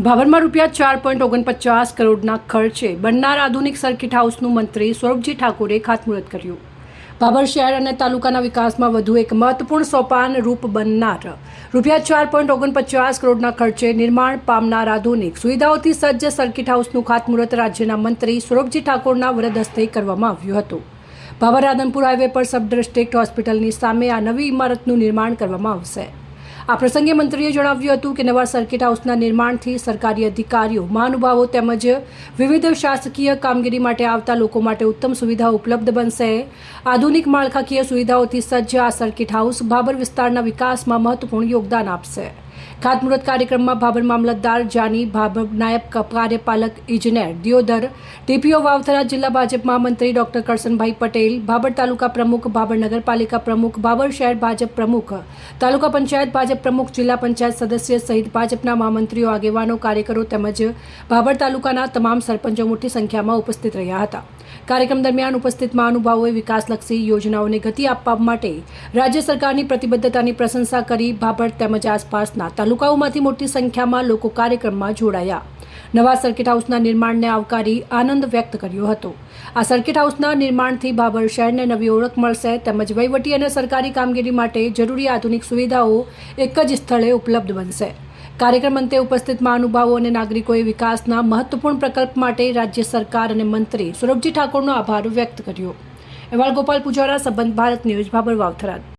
ભાવરમાં ₹4.49 કરોડના ખર્ચે બનનાર આધુનિક સર્કિટ હાઉસનું મંત્રી સૌરભજી ઠાકોરે ખાતમુહૂર્ત કર્યું। ભાભર શહેર અને તાલુકાના વિકાસમાં વધુ એક મહત્વપૂર્ણ સોપાન રૂપ બનનાર ₹4.49 કરોડના ખર્ચે નિર્માણ પામનાર આધુનિક સુવિધાઓથી સજ્જ સર્કિટ હાઉસનું ખાતમુહૂર્ત રાજ્યના મંત્રી સૌરભજી ઠાકોરના વરદ હસ્તે કરવામાં આવ્યું હતું। ભાભર રાધનપુર હાઈવે પર સબ ડિસ્ટ્રિક્ટ હોસ્પિટલની સામે આ નવી ઇમારતનું નિર્માણ કરવામાં આવશે। આ પ્રસંગે મંત્રીએ જણાવ્યું હતું કે નવા સર્કિટ હાઉસના નિર્માણથી સરકારી અધિકારીઓ, મહાનુભાવો તેમજ વિવિધ શાસકીય કામગીરી માટે આવતા લોકો માટે ઉત્તમ સુવિધાઓ ઉપલબ્ધ બનશે। આધુનિક માળખાકીય સુવિધાઓથી સજ્જ આ સર્કિટ હાઉસ ભાભર વિસ્તારના વિકાસમાં મહત્વપૂર્ણ યોગદાન આપશે। ખાતમુહૂર્ત કાર્યક્રમમાં ભાભર મામલતદાર જાની, ભાભર નાયબ કાર્યપાલક ઇજનેર દિયોદર, ટીપીઓ વાવથરા, જિલ્લા ભાજપ મહામંત્રી ડોક્ટર કરશનભાઈ પટેલ, ભાભર તાલુકા પ્રમુખ, ભાભર નગરપાલિકા પ્રમુખ, ભાભર શહેર ભાજપ પ્રમુખ, તાલુકા પંચાયત ભાજપ પ્રમુખ, જિલ્લા પંચાયત સદસ્ય સહિત ભાજપના મહામંત્રીઓ, આગેવાનો, કાર્યકરો તેમજ ભાભર તાલુકાના તમામ સરપંચો મોટી સંખ્યામાં ઉપસ્થિત રહ્યા હતા। કાર્યક્રમ દરમિયાન ઉપસ્થિત મહાનુભાવોએ વિકાસલક્ષી યોજનાઓને ગતિ આપવા માટે રાજ્ય સરકારની પ્રતિબદ્ધતાની પ્રશંસા કરી। ભાભર તેમજ આસપાસના તાલુકાઓમાંથી મોટી સંખ્યામાં લોકો કાર્યક્રમમાં જોડાયા। નવા સર્કિટ હાઉસના નિર્માણને આવકારી આનંદ વ્યક્ત કર્યો હતો। આ સર્કિટ હાઉસના નિર્માણથી ભાભર શહેરને નવી ઓળખ મળશે તેમજ વહીવટી અને સરકારી કામગીરી માટે જરૂરી આધુનિક સુવિધાઓ એક જ સ્થળે ઉપલબ્ધ બનશે। કાર્યક્રમ અંતે ઉપસ્થિત મહાનુભાવો અને નાગરિકોએ વિકાસના મહત્વપૂર્ણ પ્રકલ્પ માટે રાજ્ય સરકાર અને મંત્રી સૌરભજી ઠાકોરનો આભાર વ્યક્ત કર્યો। અહેવાલ ગોપાલ પૂજારા, સંબંધ ભારત ન્યૂઝ, ભાભર વાવથરા।